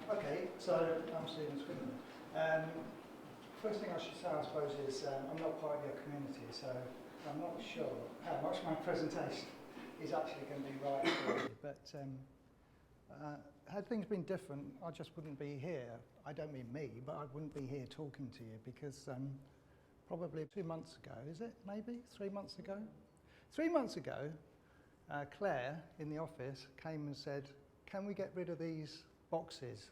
Okay, so I'm Steven Scrivener. First thing I should say, I suppose, is I'm not part of your community, so I'm not sure how much my presentation is actually going to be right for you. But had things been different, I just wouldn't be here. I don't mean me, but I wouldn't be here talking to you because probably 2 months ago, is it maybe 3 months ago? 3 months ago, Claire in the office came and said, "Can we get rid of these boxes?"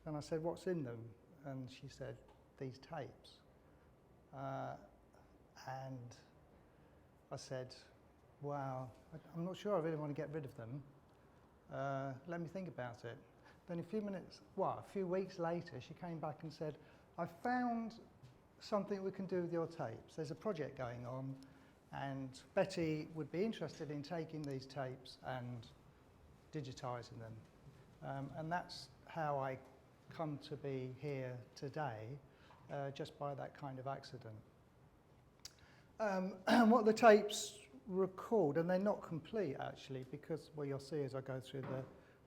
And I said, "What's in them?" And she said, "These tapes." And I said, "Wow, I'm not sure I really want to get rid of them. Let me think about it." Then a few weeks later, she came back and said, "I found something we can do with your tapes. There's a project going on, and Betty would be interested in taking these tapes and digitising them." And that's how I come to be here today, just by that kind of accident. What the tapes record, and they're not complete actually, because, well, you'll see as I go through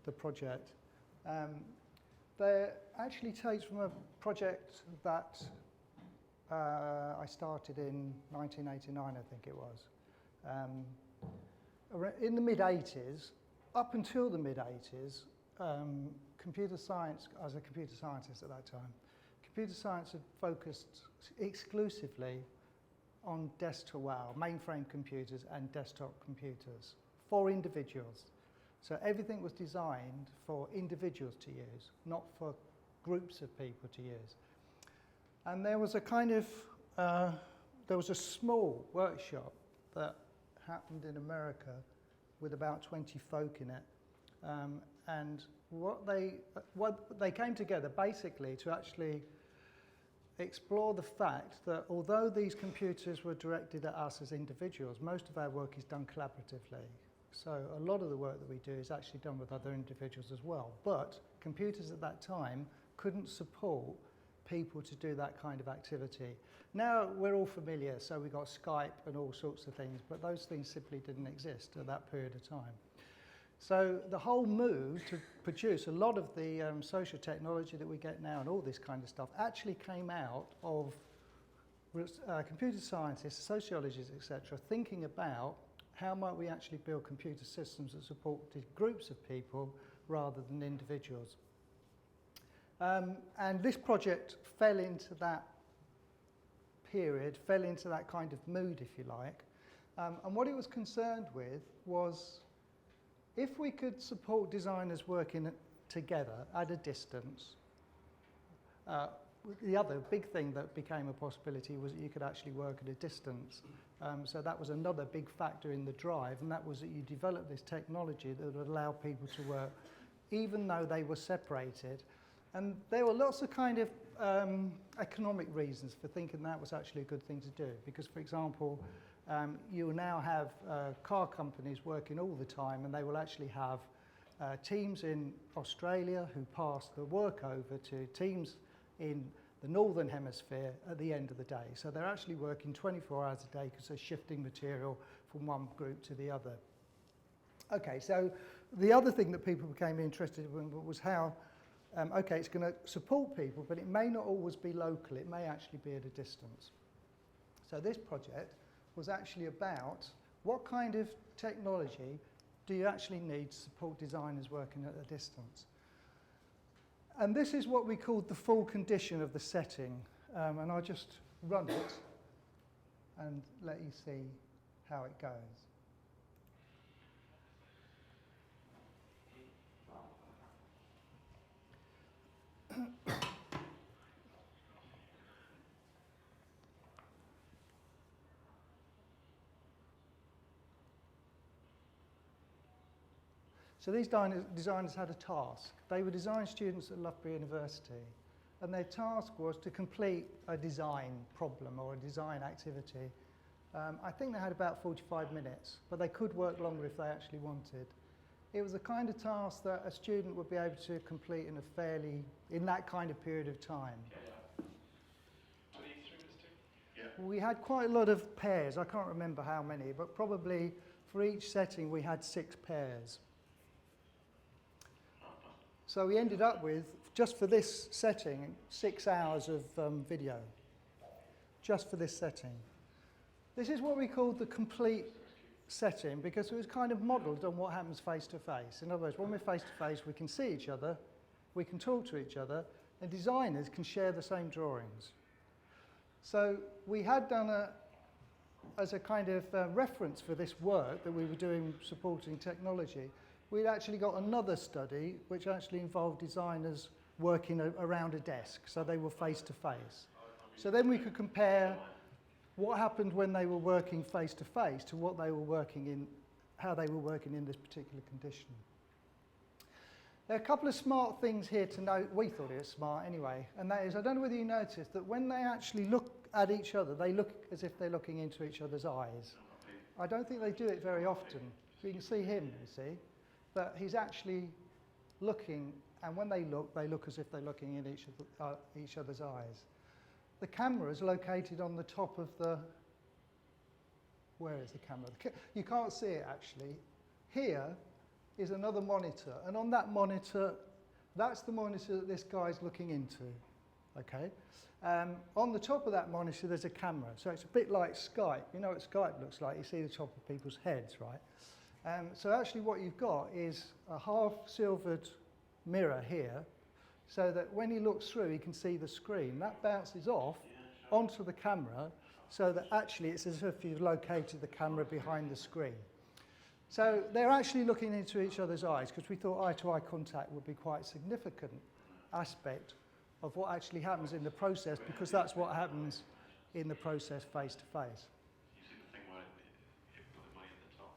the project, they're actually tapes from a project that I started in 1989, I think it was. In the mid-80s, up until the mid-80s, computer science, I was a computer scientist at that time, computer science had focused exclusively on UAL, mainframe computers and desktop computers for individuals. So everything was designed for individuals to use, not for groups of people to use. And there was a there was a small workshop that happened in America with about 20 folk in it. And what they came together basically to actually explore the fact that although these computers were directed at us as individuals, most of our work is done collaboratively. So a lot of the work that we do is actually done with other individuals as well. But computers at that time couldn't support people to do that kind of activity. Now we're all familiar, so we got Skype and all sorts of things, but those things simply didn't exist at that period of time. So the whole move to produce a lot of the social technology that we get now and all this kind of stuff actually came out of computer scientists, sociologists, etc., thinking about how might we actually build computer systems that supported groups of people rather than individuals. And this project fell into that period, fell into that kind of mood, if you like. And what it was concerned with was, if we could support designers working together at a distance, the other big thing that became a possibility was that you could actually work at a distance. So that was another big factor in the drive, and that was that you developed this technology that would allow people to work even though they were separated. And there were lots of kind of economic reasons for thinking that was actually a good thing to do. Because, for example, you will now have car companies working all the time, and they will actually have teams in Australia who pass the work over to teams in the northern hemisphere at the end of the day. So they're actually working 24 hours a day because they're shifting material from one group to the other. Okay, so the other thing that people became interested in was how, okay, it's going to support people, but it may not always be local. It may actually be at a distance. So this project was actually about what kind of technology do you actually need to support designers working at a distance. And this is what we called the full condition of the setting. And I'll just run it and let you see how it goes. So these designers had a task. They were design students at Loughborough University, and their task was to complete a design problem or a design activity. I think they had about 45 minutes, but they could work longer if they actually wanted. It was the kind of task that a student would be able to complete in that kind of period of time. We had quite a lot of pairs. I can't remember how many, but probably for each setting we had 6 pairs. So we ended up with, just for this setting, 6 hours of video, just for this setting. This is what we called the complete setting, because it was kind of modelled on what happens face to face. In other words, when we're face to face, we can see each other, we can talk to each other, and designers can share the same drawings. So we had done as a kind of reference for this work that we were doing supporting technology, we'd actually got another study which actually involved designers working around a desk, so they were face to face. So then we could compare what happened when they were working face to face to what they were working in, how they were working in this particular condition. There are a couple of smart things here to note. We thought it was smart anyway, and that is, I don't know whether you noticed that when they actually look at each other, they look as if they're looking into each other's eyes. I don't think they do it very often. So you can see him, you see, but he's actually looking, and when they look as if they're looking in each other's eyes. The camera is located on the top of the, where is the camera? You can't see it actually. Here is another monitor, and on that monitor, that's the monitor that this guy's looking into, okay? On the top of that monitor, there's a camera, so it's a bit like Skype. You know what Skype looks like? You see the top of people's heads, right? So actually what you've got is a half-silvered mirror here, so that when he looks through, he can see the screen. That bounces off onto the camera, so that actually it's as if you've located the camera behind the screen. So they're actually looking into each other's eyes, because we thought eye-to-eye contact would be quite a significant aspect of what actually happens in the process, because that's what happens in the process face-to-face. You see the thing where you put the money at the top?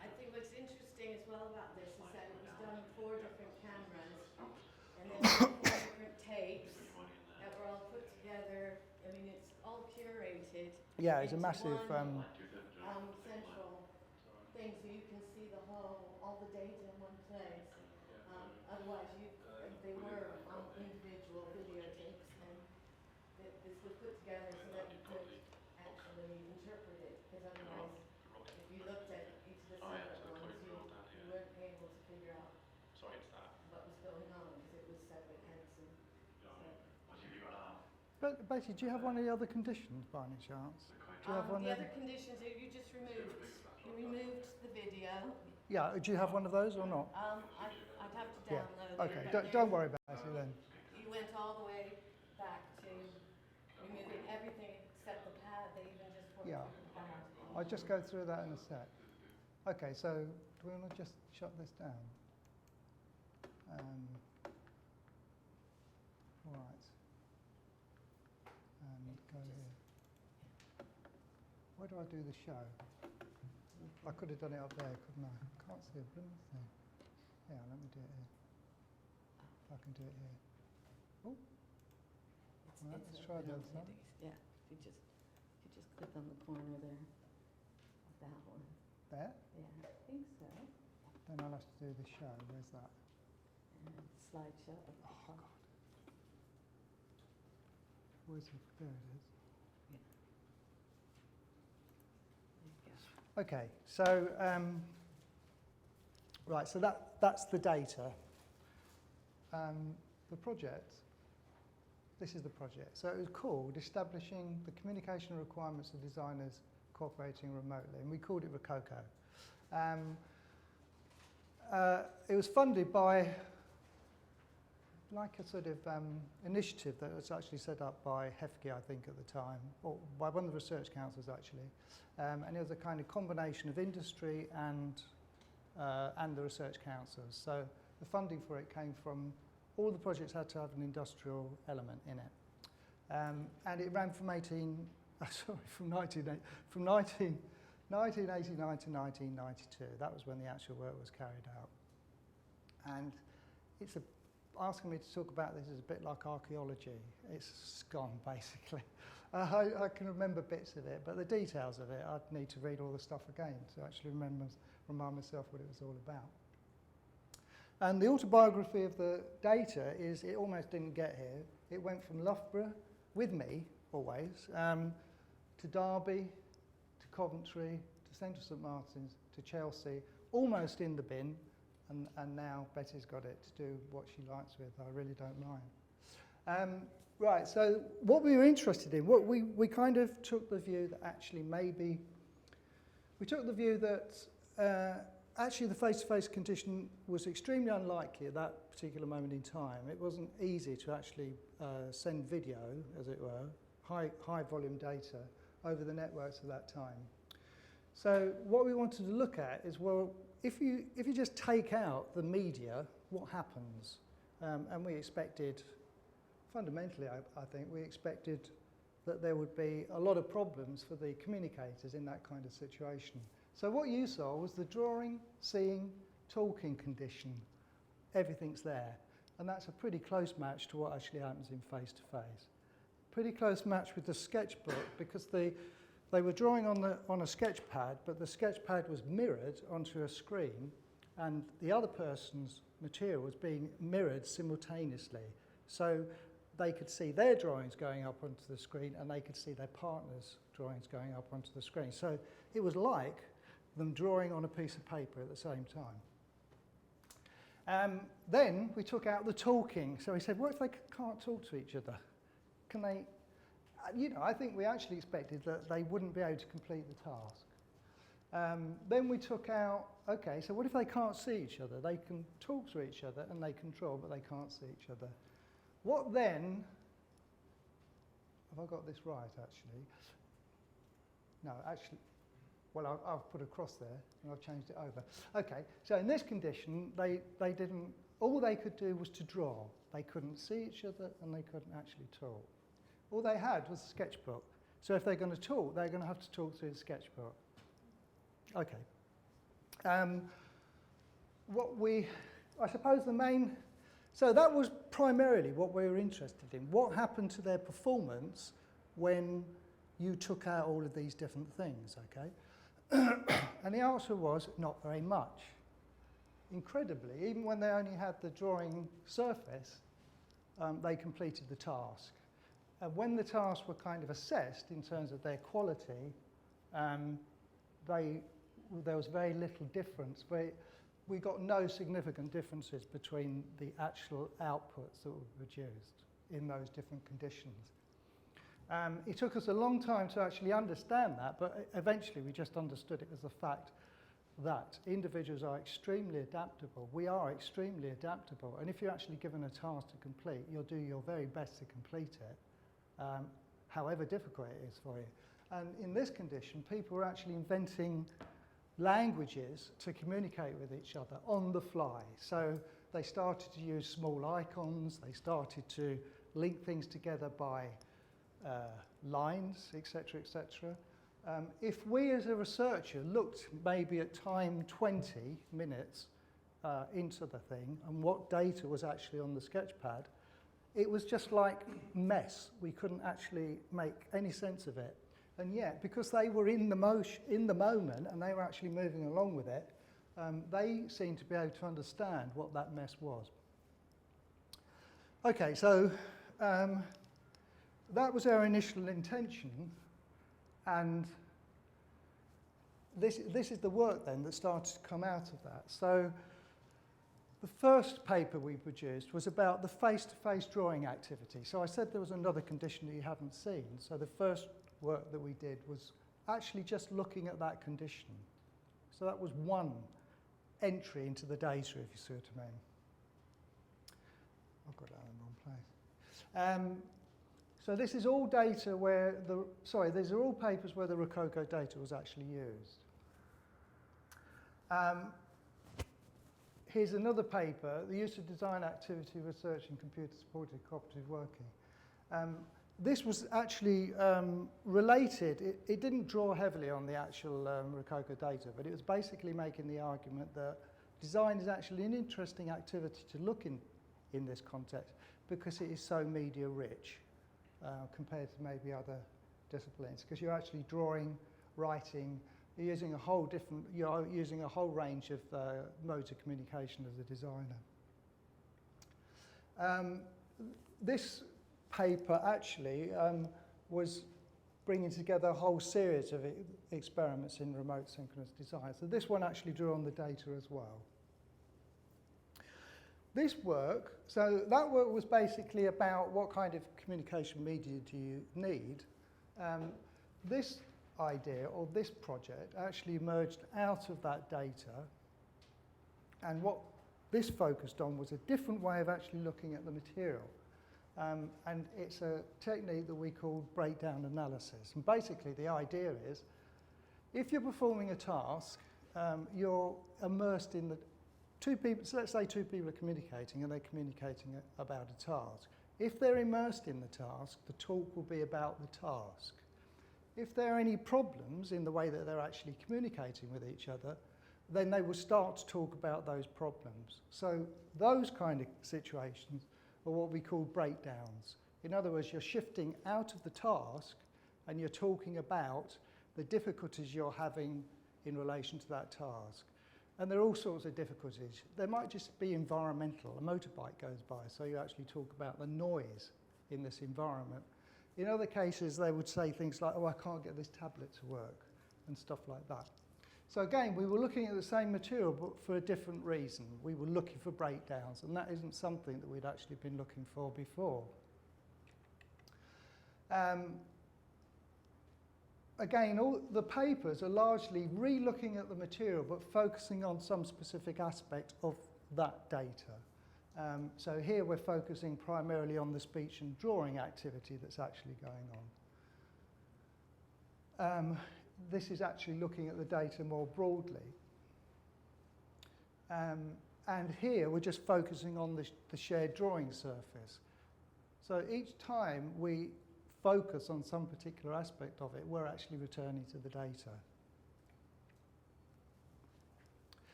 I think what's interesting as well about this is that it was done on 4 different cameras, and then 4 different tapes that were all put together. I mean, it's all curated. Yeah, it's a into massive... one, central thing, so you can see the whole, all the data in one place. Otherwise, they were on individual videotapes, and this was put together so that you could actually interpret it, because otherwise, if you looked at each of the separate ones, you weren't able to figure out what was going on, because it was separate heads. But basically, do you have one of the other conditions by any chance? Do you have one The other conditions are you just removed. You removed the video. Yeah, do you have one of those or not? I'd have to download yeah. Okay, don't worry about it then. You went all the way back to removing everything except the pad. They even just put the pad. I'll just go through that in a sec. Okay, so do we want to just shut this down? Right. And go here. Where do I do the show? I could have done it up there, couldn't I? Can't see a blooming thing. Yeah, let me do it here. If I can do it here. Oh. Right, let's try the other side. Yeah, if you just click on the corner there. That one. There? Yeah, I think so. Then I'll have to do the show. Where's that? And slideshow. Oh, God. Where's it? There it is. Okay, so right, so that's the data. The project, this is the project. So it was called Establishing the Communication Requirements of Designers Cooperating Remotely, and we called it ROCOCO. It was funded by like a sort of initiative that was actually set up by HEFGE, I think, at the time, or by one of the research councils, actually. And it was a kind of combination of industry and the research councils. So the funding for it came from, all the projects had to have an industrial element in it. And it ran from 1989 to 1992. That was when the actual work was carried out. And it's asking me to talk about this is a bit like archaeology. It's gone, basically. I can remember bits of it, but the details of it, I'd need to read all the stuff again to actually remind myself what it was all about. And the autobiography of the data is, it almost didn't get here. It went from Loughborough, with me, always, to Derby, to Coventry, to Central St Martin's, to Chelsea, almost in the bin, and now Betty's got it to do what she likes with. I really don't mind. Right, so what we were interested in, we kind of took the view that actually maybe, we took the view that actually the face-to-face condition was extremely unlikely at that particular moment in time. It wasn't easy to actually send video, as it were, high volume data over the networks at that time. So what we wanted to look at is, well, if you just take out the media, what happens? And we expected, fundamentally, I think, we expected that there would be a lot of problems for the communicators in that kind of situation. So what you saw was the drawing, seeing, talking condition. Everything's there. And that's a pretty close match to what actually happens in face-to-face. Pretty close match with the sketchbook, because they were drawing on a sketch pad, but the sketch pad was mirrored onto a screen, and the other person's material was being mirrored simultaneously. So they could see their drawings going up onto the screen, and they could see their partner's drawings going up onto the screen. So it was like them drawing on a piece of paper at the same time. Then we took out the talking. So we said, what if they can't talk to each other? Can they, I think we actually expected that they wouldn't be able to complete the task. Then we took out, okay, so what if they can't see each other? They can talk to each other and they can draw, but they can't see each other. What then, have I got this right actually? No, actually, well, I've put a cross there and I've changed it over. Okay, so in this condition, they didn't, all they could do was to draw. They couldn't see each other and they couldn't actually talk. All they had was a sketchbook. So if they're going to talk, they're going to have to talk through the sketchbook. Okay. I suppose the main, so that was primarily what we were interested in. What happened to their performance when you took out all of these different things, okay? And the answer was not very much. Incredibly, even when they only had the drawing surface, they completed the task. And when the tasks were kind of assessed in terms of their quality, there was very little difference. We got no significant differences between the actual outputs that were produced in those different conditions. It took us a long time to actually understand that, but eventually we just understood it as the fact that individuals are extremely adaptable. We are extremely adaptable, and if you're actually given a task to complete, you'll do your very best to complete it, however difficult it is for you. And in this condition, people were actually inventing languages to communicate with each other on the fly. So they started to use small icons, they started to link things together by lines, etc., etc. If we as a researcher looked maybe at time 20 minutes into the thing and what data was actually on the sketchpad, it was just like mess. We couldn't actually make any sense of it. And yet, because they were in the moment and they were actually moving along with it, they seemed to be able to understand what that mess was. Okay, so that was our initial intention, and this is the work then that started to come out of that. So the first paper we produced was about the face-to-face drawing activity. So I said there was another condition that you haven't seen. So the first work that we did was actually just looking at that condition. So that was one entry into the data, if you see what I mean. I've got that in the wrong place. So this is all data where these are all papers where the ROCOCO data was actually used. Here's another paper, the use of design activity research in computer-supported cooperative working. This was actually related. It didn't draw heavily on the actual ROCOCO data, but it was basically making the argument that design is actually an interesting activity to look in this context because it is so media rich compared to maybe other disciplines, because you're actually drawing, writing, you're using a whole range of modes of communication as a designer. This paper actually was bringing together a whole series of experiments in remote synchronous design. So this one actually drew on the data as well. This work, so that work was basically about what kind of communication media do you need. This idea, or this project, actually emerged out of that data, and what this focused on was a different way of actually looking at the material. And it's a technique that we call breakdown analysis. And basically the idea is, if you're performing a task, you're immersed in the two people, so let's say two people are communicating and they're communicating about a task. If they're immersed in the task, the talk will be about the task. If there are any problems in the way that they're actually communicating with each other, then they will start to talk about those problems. So those kind of situations are what we call breakdowns. In other words, you're shifting out of the task and you're talking about the difficulties you're having in relation to that task. And there are all sorts of difficulties. There might just be environmental. A motorbike goes by, so you actually talk about the noise in this environment. In other cases, they would say things like, oh, I can't get this tablet to work, and stuff like that. So again, we were looking at the same material, but for a different reason. We were looking for breakdowns, and that isn't something that we'd actually been looking for before. Again, all the papers are largely re-looking at the material, but focusing on some specific aspect of that data. So here we're focusing primarily on the speech and drawing activity that's actually going on. This is actually looking at the data more broadly. And here we're just focusing on the shared drawing surface. So each time we focus on some particular aspect of it, we're actually returning to the data.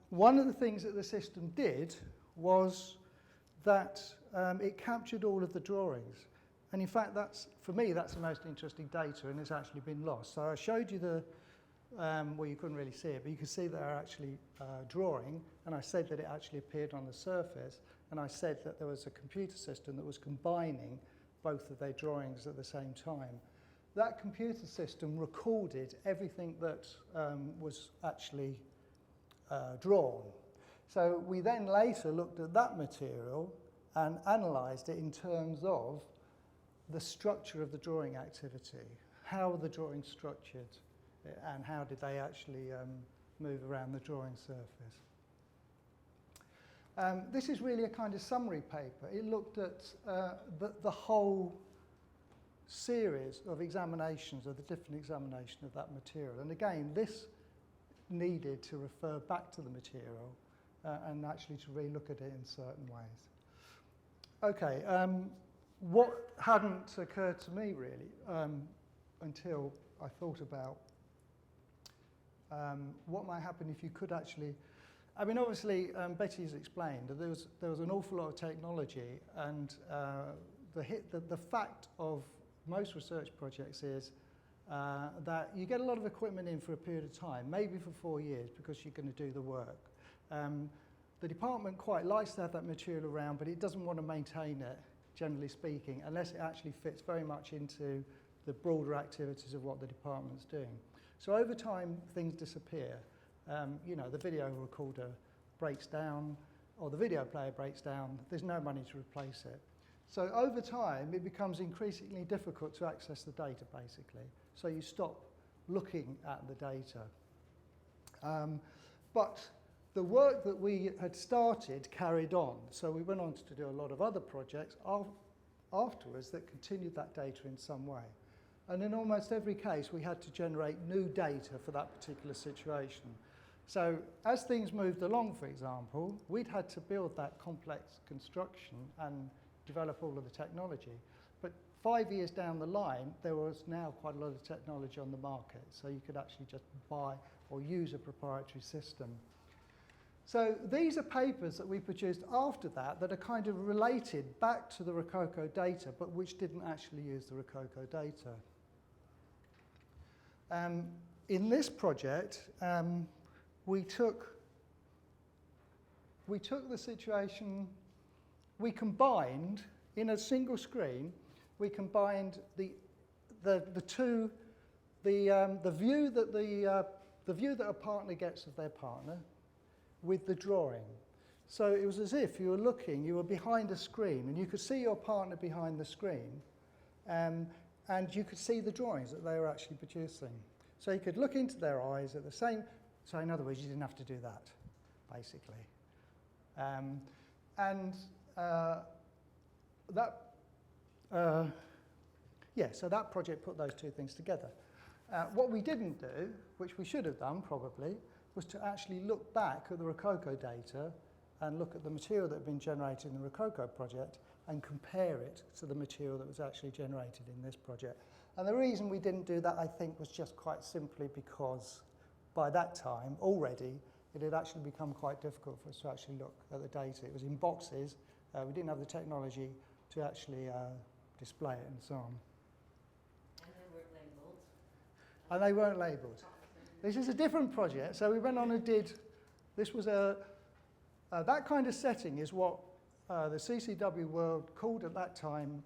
One of the things that the system did was that it captured all of the drawings. And in fact, for me, that's the most interesting data, and it's actually been lost. So I showed you the, well, you couldn't really see it, but you could see they're actually drawing, and I said that it actually appeared on the surface, and I said that there was a computer system that was combining both of their drawings at the same time. That computer system recorded everything that was actually drawn. So we then later looked at that material and analysed it in terms of the structure of the drawing activity. How were the drawings structured, and how did they actually move around the drawing surface? This is really a kind of summary paper. It looked at the whole series of examinations, of the different examination of that material. And again, this needed to refer back to the material and actually to re-look at it in certain ways. Okay, what hadn't occurred to me really until I thought about what might happen if you could actually, I mean, obviously, Betty's explained that there was an awful lot of technology, and the fact of most research projects is that you get a lot of equipment in for a period of time, maybe for 4 years, because you're going to do the work. The department quite likes to have that material around, but it doesn't want to maintain it, generally speaking, unless it actually fits very much into the broader activities of what the department's doing. So over time, things disappear. You know, the video recorder breaks down, or the video player breaks down, there's no money to replace it. So over time, it becomes increasingly difficult to access the data, basically. So you stop looking at the data. But the work that we had started carried on. So we went on to do a lot of other projects afterwards that continued that data in some way. And in almost every case, we had to generate new data for that particular situation. So as things moved along, for example, we'd had to build that complex construction and develop all of the technology. But 5 years down the line, there was now quite a lot of technology on the market, so you could actually just buy or use a proprietary system. So these are papers that we produced after that that are kind of related back to the ROCOCO data, but which didn't actually use the ROCOCO data. In this project, we took the situation, we combined, in a single screen, we combined the view that a partner gets of their partner with the drawing. So it was as if you were behind a screen, and you could see your partner behind the screen, and you could see the drawings that they were actually producing. So you could look into their eyes at the same. So in other words, you didn't have to do that, basically. So that project put those two things together. What we didn't do, which we should have done probably, was to actually look back at the ROCOCO data and look at the material that had been generated in the ROCOCO project and compare it to the material that was actually generated in this project. And the reason we didn't do that, I think, was just quite simply because by that time, already, it had actually become quite difficult for us to actually look at the data. It was in boxes. We didn't have the technology to actually display it and so on. And they weren't labelled. This is a different project. So we went on and did, this was that kind of setting is what the CCW world called at that time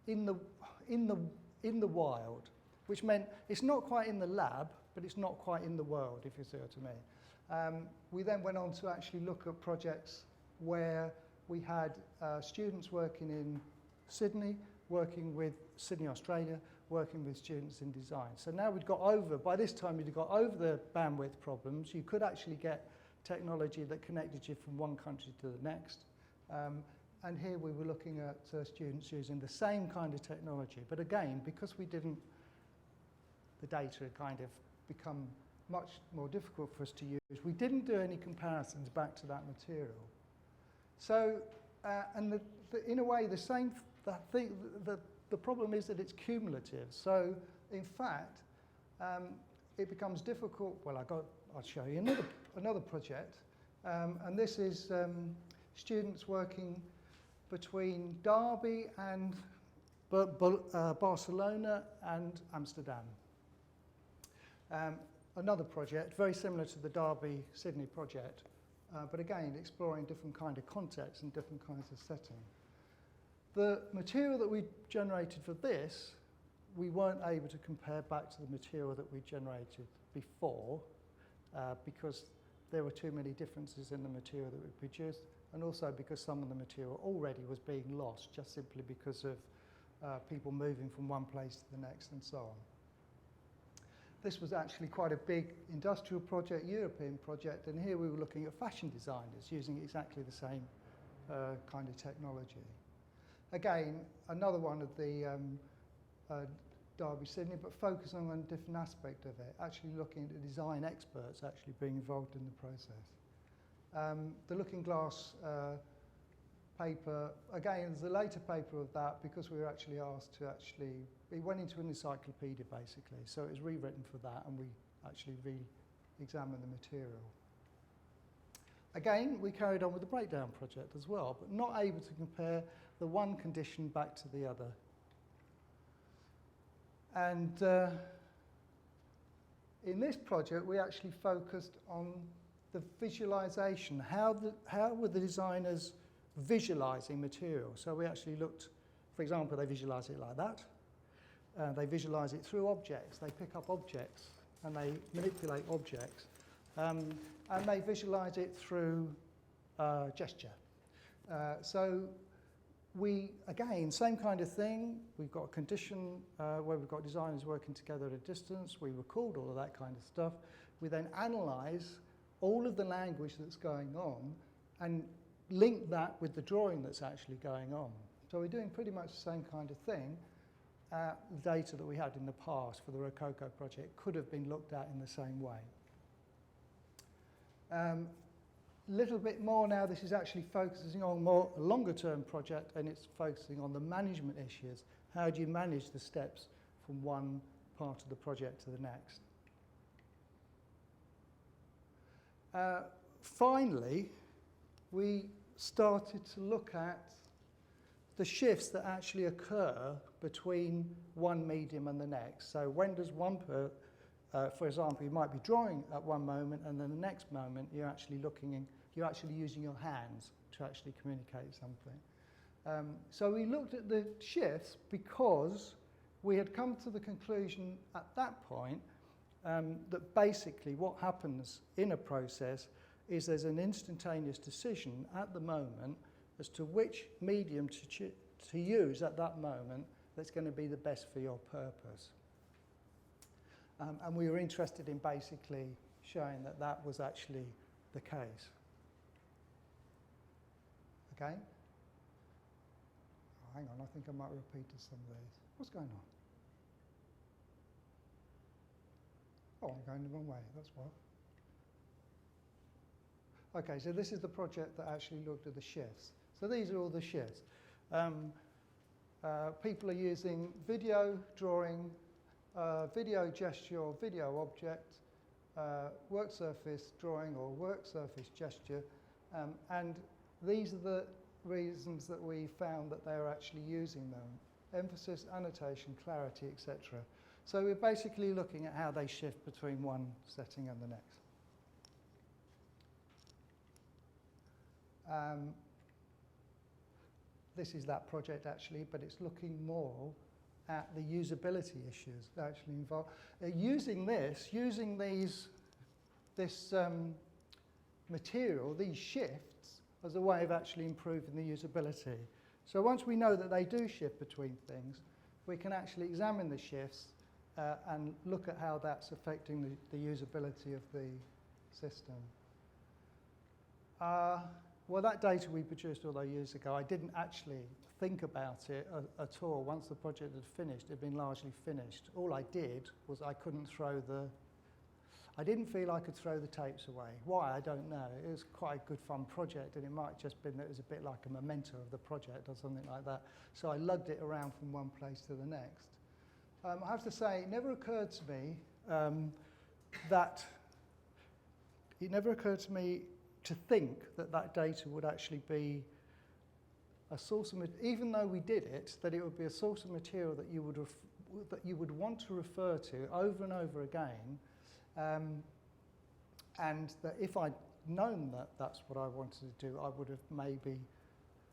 in the wild, which meant it's not quite in the lab, but it's not quite in the world, if you see what I mean. We then went on to actually look at projects where we had students working in Sydney, working with Sydney, Australia, working with students in design. So now by this time we'd got over the bandwidth problems. You could actually get technology that connected you from one country to the next. And here we were looking at students using the same kind of technology. But again, because the data had kind of become much more difficult for us to use, we didn't do any comparisons back to that material. So, in a way, the problem is that it's cumulative. So, in fact, it becomes difficult. Well, I'll show you another project, and this is students working between Derby and Barcelona and Amsterdam. Another project very similar to the Derby-Sydney project, but again exploring different kind of contexts and different kinds of setting. The material that we generated for this, we weren't able to compare back to the material that we generated before because there were too many differences in the material that we produced, and also because some of the material already was being lost just simply because of people moving from one place to the next and so on. This was actually quite a big industrial project, European project, and here we were looking at fashion designers using exactly the same kind of technology. Again, another one of the Derby-Sydney, but focusing on a different aspect of it, actually looking at the design experts actually being involved in the process. The Looking Glass paper, again, there's a later paper of that because we were actually asked to it went into an encyclopedia basically, so it was rewritten for that and we actually re-examined the material. Again, we carried on with the breakdown project as well, but not able to compare the one condition back to the other. And in this project, we actually focused on the visualization. How were the designers visualizing material? So we actually looked, for example, they visualize it like that. They visualize it through objects. They pick up objects and they manipulate objects. And they visualize it through gesture. So again, same kind of thing. We've got a condition where we've got designers working together at a distance. We record all of that kind of stuff. We then analyze all of the language that's going on and link that with the drawing that's actually going on. So we're doing pretty much the same kind of thing. The data that we had in the past for the ROCOCO project could have been looked at in the same way. Little bit more now, this is actually focusing on more a longer term project, and it's focusing on the management issues. How do you manage the steps from one part of the project to the next? Finally, we started to look at the shifts that actually occur between one medium and the next. So when does for example, you might be drawing at one moment and then the next moment you're actually using your hands to actually communicate something. So we looked at the shifts because we had come to the conclusion at that point that basically what happens in a process is there's an instantaneous decision at the moment as to which medium to use at that moment that's going to be the best for your purpose. And we were interested in basically showing that that was actually the case. Okay? Oh, hang on, I think I might have repeated some of these. What's going on? Oh, I'm going the wrong way, that's what. Okay, so this is the project that actually looked at the shifts. So these are all the shifts. People are using video drawing, video gesture or video object, work surface drawing or work surface gesture, and these are the reasons that we found that they're actually using them. Emphasis, annotation, clarity, etc. So we're basically looking at how they shift between one setting and the next. This is that project actually, but it's looking more at the usability issues that actually involve using this material, these shifts, as a way of actually improving the usability. So once we know that they do shift between things, we can actually examine the shifts and look at how that's affecting the usability of the system. Well, that data we produced all those years ago, I didn't actually think about it at all. Once the project had finished, it had been largely finished. All I did was I didn't feel I could throw the tapes away. Why, I don't know. It was quite a good fun project, and it might have just been that it was a bit like a memento of the project or something like that. So I lugged it around from one place to the next. I have to say, it never occurred to me to think that that data would actually be a source of, even though we did it, that it would be a source of material that you would want to refer to over and over again, and that if I'd known that that's what I wanted to do, I would have maybe,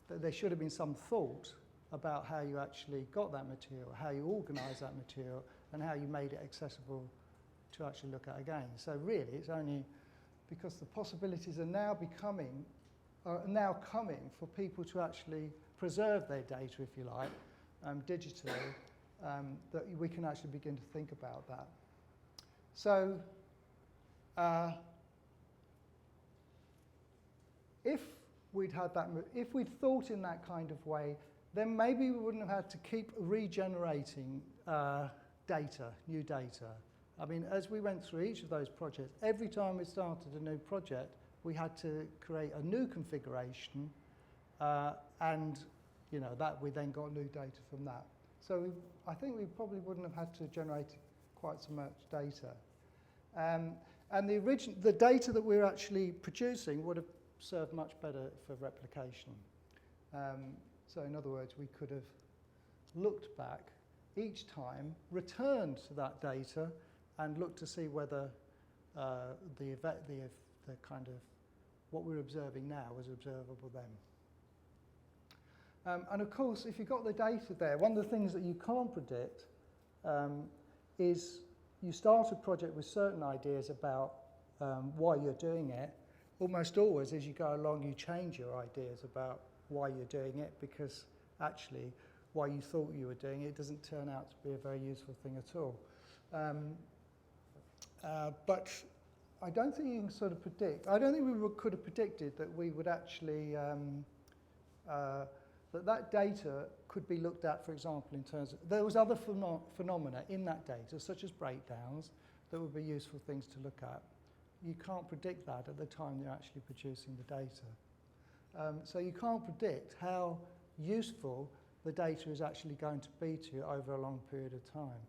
that there should have been some thought about how you actually got that material, how you organised that material, and how you made it accessible to actually look at again. So really, it's only because the possibilities are now coming for people to actually preserve their data, if you like, digitally, that we can actually begin to think about that. So, if we'd thought in that kind of way, then maybe we wouldn't have had to keep regenerating data, new data. I mean, as we went through each of those projects, every time we started a new project, we had to create a new configuration, and that we then got new data from that. So I think we probably wouldn't have had to generate quite so much data. And the data that we're actually producing would have served much better for replication. So in other words, we could have looked back each time, returned to that data, and looked to see whether the kind of what we're observing now was observable then. And of course, if you've got the data there, one of the things that you can't predict is you start a project with certain ideas about why you're doing it. Almost always, as you go along, you change your ideas about why you're doing it, because actually, why you thought you were doing it doesn't turn out to be a very useful thing at all. But I don't think you can sort of predict. I don't think we could have predicted that we would actually that data could be looked at, for example, in terms of there was other phenomena in that data, such as breakdowns, that would be useful things to look at. You can't predict that at the time you're actually producing the data. So you can't predict how useful the data is actually going to be to you over a long period of time.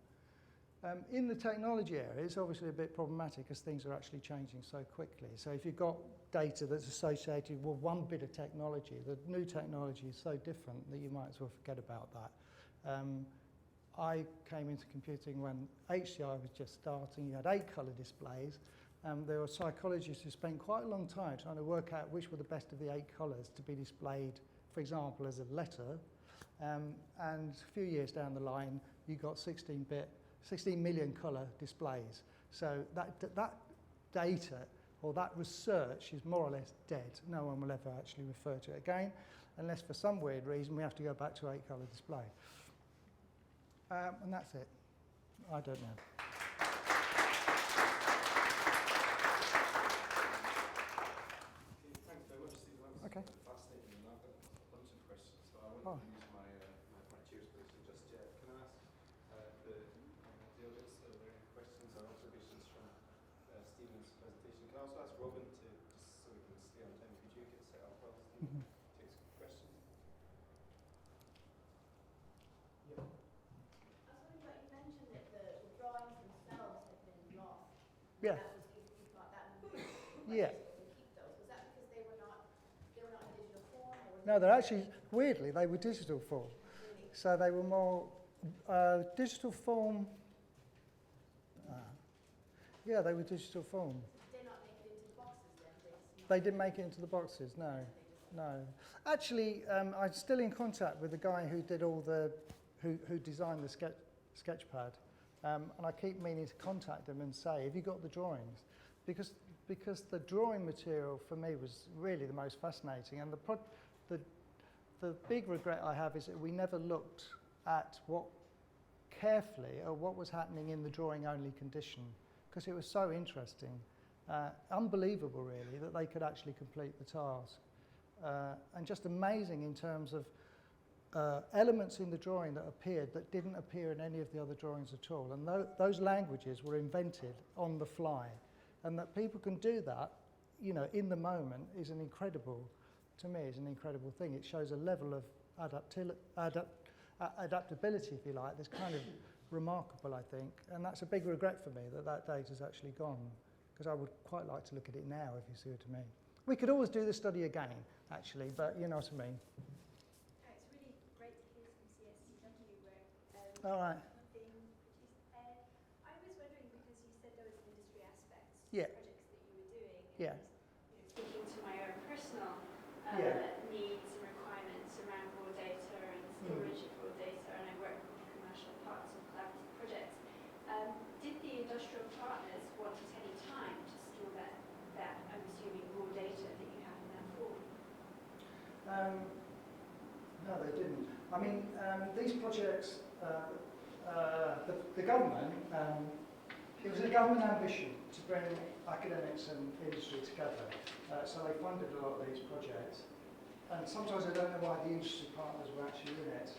In the technology area, it's obviously a bit problematic as things are actually changing so quickly. So if you've got data that's associated with one bit of technology, the new technology is so different that you might as well forget about that. I came into computing when HCI was just starting. You had 8 colour displays. There were psychologists who spent quite a long time trying to work out which were the best of the 8 colours to be displayed, for example, as a letter. And a few years down the line, you got 16 million colour displays. So that data or that research is more or less dead. No one will ever actually refer to it again, unless for some weird reason we have to go back to 8-colour display. And that's it. I don't know. Thanks very much, Stephen. That was Okay. fascinating. And I've got a bunch of questions, but I Oh. won't use my chair's position just yet. Can I ask the audience, are there any questions or observations from Stephen's presentation? Can I also ask Robin to, just so we can stay on time, could you get set up while Stephen takes questions? Yeah. I was wondering, you mentioned that the drawings themselves had been lost. Yeah. That was, you thought that would be Yeah. to keep those. Was that because they were not in digital form? Or No, they're actually, weirdly, they were digital form. really? So they were more digital form. Yeah, they were digital form. Did they not make it into the boxes then? They didn't make it into the boxes, no. No. Actually, I'm still in contact with the guy who did all the, who designed the sketchpad. And I keep meaning to contact him and say, have you got the drawings? Because the drawing material for me was really the most fascinating. And the big regret I have is that we never looked at what was happening in the drawing only condition, because it was so interesting. Unbelievable really that they could actually complete the task. And just amazing in terms of elements in the drawing that appeared that didn't appear in any of the other drawings at all. And those languages were invented on the fly. And that people can do that, you know, in the moment is an incredible, to me, is an incredible thing. It shows a level of adaptability, if you like, that's kind of remarkable, I think. And that's a big regret for me that data's actually gone, because I would quite like to look at it now, if you see what I mean. We could always do the study again, actually, but you know what I mean. It's really great to hear some CSCW work. All right. Being produced. I was wondering, because you said there was an industry aspect to Yeah. the projects that you were doing. Yeah. And, speaking to my own personal Yeah. needs and requirements around raw data and storage of raw data, and I work with commercial parts of collaborative projects. Did the industrial partners want at any time to store that I'm assuming, raw data that you have in that form? No, they didn't. I mean, these projects, the government, it was a government ambition to bring academics and industry together. So they funded a lot of these projects. And sometimes I don't know why the industry partners were actually in it.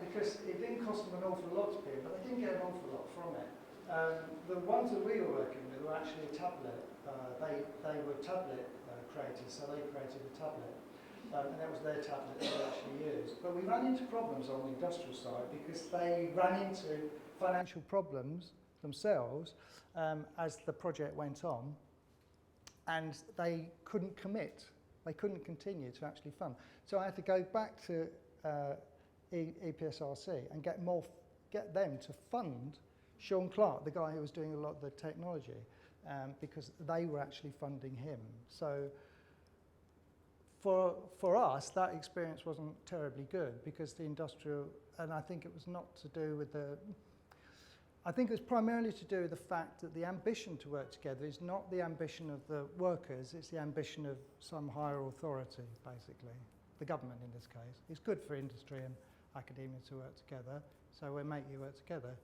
Because it didn't cost them an awful lot to be in, but they didn't get an awful lot from it. The ones that we were working with were actually a tablet. They were tablet creators, so they created a tablet. And that was their tablet that they actually used. But we ran into problems on the industrial side because they ran into financial problems themselves as the project went on, and they couldn't commit. They couldn't continue to actually fund. So I had to go back to EPSRC and get them to fund Sean Clark, the guy who was doing a lot of the technology, because they were actually funding him. So for us, that experience wasn't terribly good because the industrial, and I think it was not to do with I think it was primarily to do with the fact that the ambition to work together is not the ambition of the workers, it's the ambition of some higher authority, basically. The government in this case. It's good for industry and academia to work together, so we'll make you work together.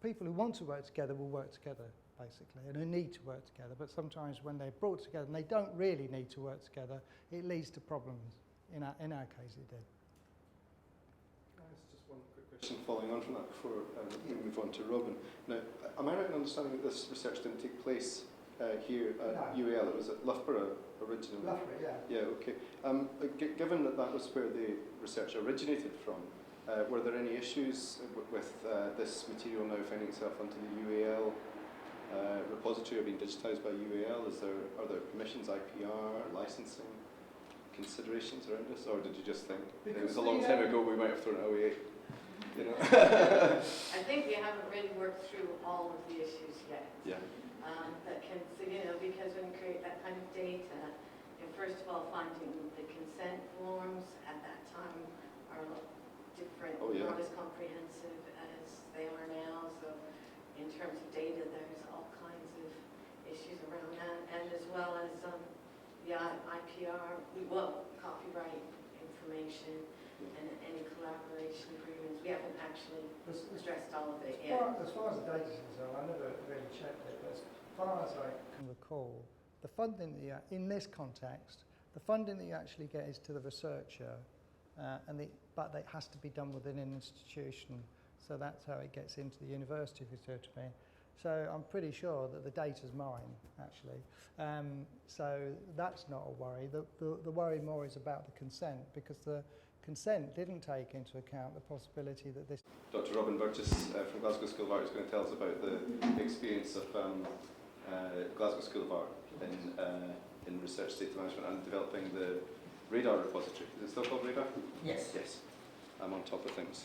People who want to work together will work together, basically, and who need to work together, but sometimes when they're brought together and they don't really need to work together, it leads to problems. In our case, it did. Can I ask just one quick question following on from that before we move on to Robin? Now, am I right in understanding that this research didn't take place here at UAL? It was at Loughborough originally? Loughborough, yeah. Yeah, okay. Given that that was where the research originated from, were there any issues with this material now finding itself onto the UAL repository or being digitised by UAL? Are there permissions, IPR, licensing considerations around this, or did you just think it was a long time ago, we might have thrown it away? You know? I think we haven't really worked through all of the issues yet. Yeah. That can, so, you know, because when you create that kind of data, first of all, finding the consent forms at that time are different, Oh, yeah. not as comprehensive as they are now. So in terms of data, there's all kinds of issues around that. And as well as, IPR, copyright information and any collaboration agreements. We haven't actually addressed all of it yet. As far as the data is concerned, I never really checked it, but as far as I can recall, the funding that you, in this context, the funding that you actually get is to the researcher, but it has to be done within an institution. So that's how it gets into the university, if you see what I mean. So I'm pretty sure that the data's mine, actually. So that's not a worry. The worry more is about the consent, because the consent didn't take into account the possibility that this... Dr. Robin Burgess from Glasgow School of Art is going to tell us about the experience of Glasgow School of Art in research data management and developing the radar repository. Is it still called radar? Yes. Yes. I'm on top of things.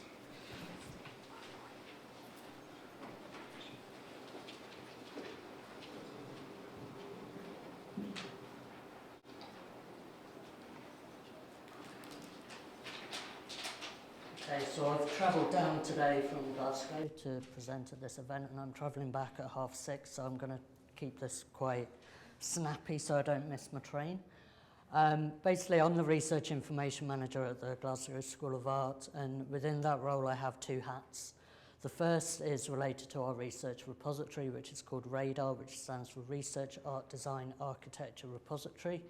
Okay, so I've travelled down today from Glasgow to present at this event, and I'm travelling back at 6:30, so I'm going to keep this quite snappy so I don't miss my train. Basically, I'm the Research Information Manager at the Glasgow School of Art, and within that role I have two hats. The first is related to our research repository, which is called RADAR, which stands for Research Art Design Architecture Repository.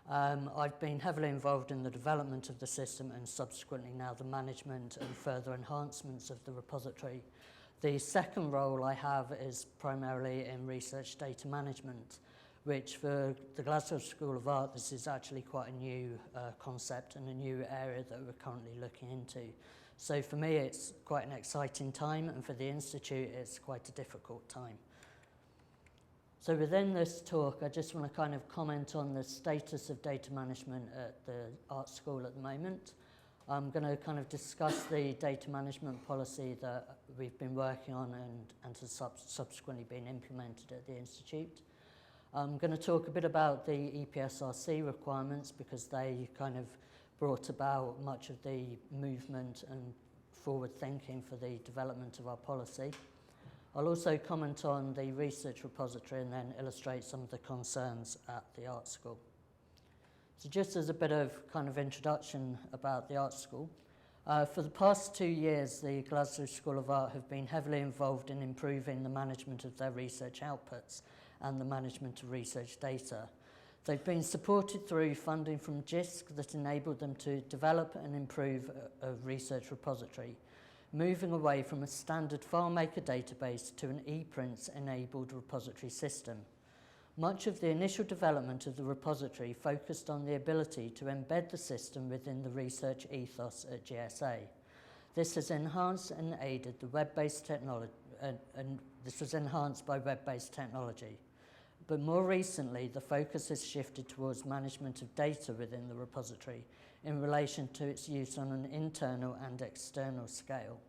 I've been heavily involved in the development of the system and subsequently now the management and further enhancements of the repository. The second role I have is primarily in research data management, which for the Glasgow School of Art, this is actually quite a new concept and a new area that we're currently looking into. So for me, it's quite an exciting time, and for the Institute, it's quite a difficult time. So within this talk, I just want to kind of comment on the status of data management at the art school at the moment. I'm going to kind of discuss the data management policy that we've been working on and has subsequently been implemented at the Institute. I'm going to talk a bit about the EPSRC requirements, because they kind of brought about much of the movement and forward thinking for the development of our policy. I'll also comment on the research repository and then illustrate some of the concerns at the art school. So just as a bit of kind of introduction about the art school, for the past 2 years, the Glasgow School of Art have been heavily involved in improving the management of their research outputs and the management of research data. They've been supported through funding from GISC that enabled them to develop and improve a research repository, moving away from a standard FileMaker database to an ePrints-enabled repository system. Much of the initial development of the repository focused on the ability to embed the system within the research ethos at GSA. This has enhanced and aided the web-based technology, and this was enhanced by web-based technology. But more recently, the focus has shifted towards management of data within the repository in relation to its use on an internal and external scale.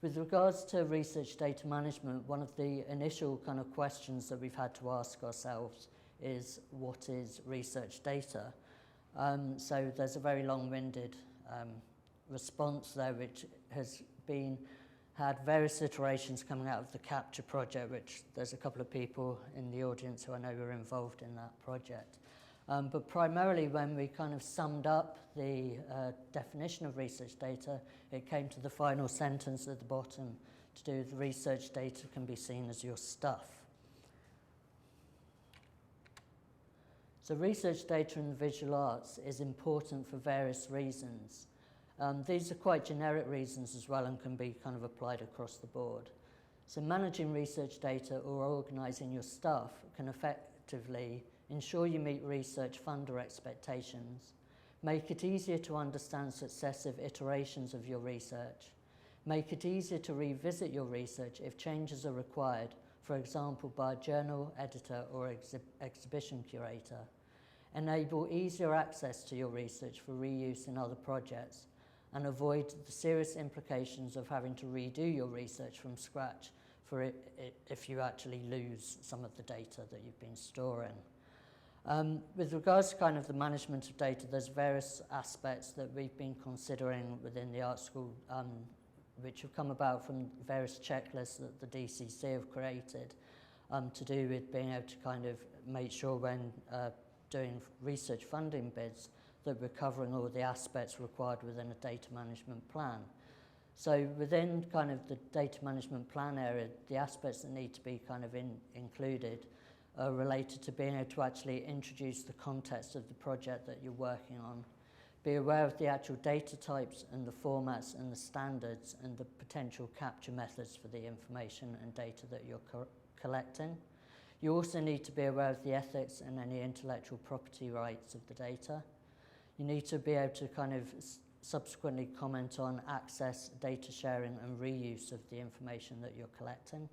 With regards to research data management, one of the initial kind of questions that we've had to ask ourselves is, what is research data? So there's a very long-winded response there, which has had various iterations coming out of the Capture project, which there's a couple of people in the audience who I know were involved in that project. But primarily when we kind of summed up the definition of research data, it came to the final sentence at the bottom to do with research data can be seen as your stuff. So research data in the visual arts is important for various reasons. These are quite generic reasons as well and can be kind of applied across the board. So managing research data or organising your stuff can effectively ensure you meet research funder expectations, make it easier to understand successive iterations of your research, make it easier to revisit your research if changes are required, for example by a journal editor or exhibition curator, enable easier access to your research for reuse in other projects, and avoid the serious implications of having to redo your research from scratch for if you actually lose some of the data that you've been storing. With regards to kind of the management of data, there's various aspects that we've been considering within the art school, which have come about from various checklists that the DCC have created to do with being able to kind of make sure when doing research funding bids that we're covering all the aspects required within a data management plan. So within kind of the data management plan area, the aspects that need to be kind of included are related to being able to actually introduce the context of the project that you're working on, be aware of the actual data types and the formats and the standards and the potential capture methods for the information and data that you're collecting. You also need to be aware of the ethics and any intellectual property rights of the data. You need to be able to kind of subsequently comment on access, data sharing and reuse of the information that you're collecting.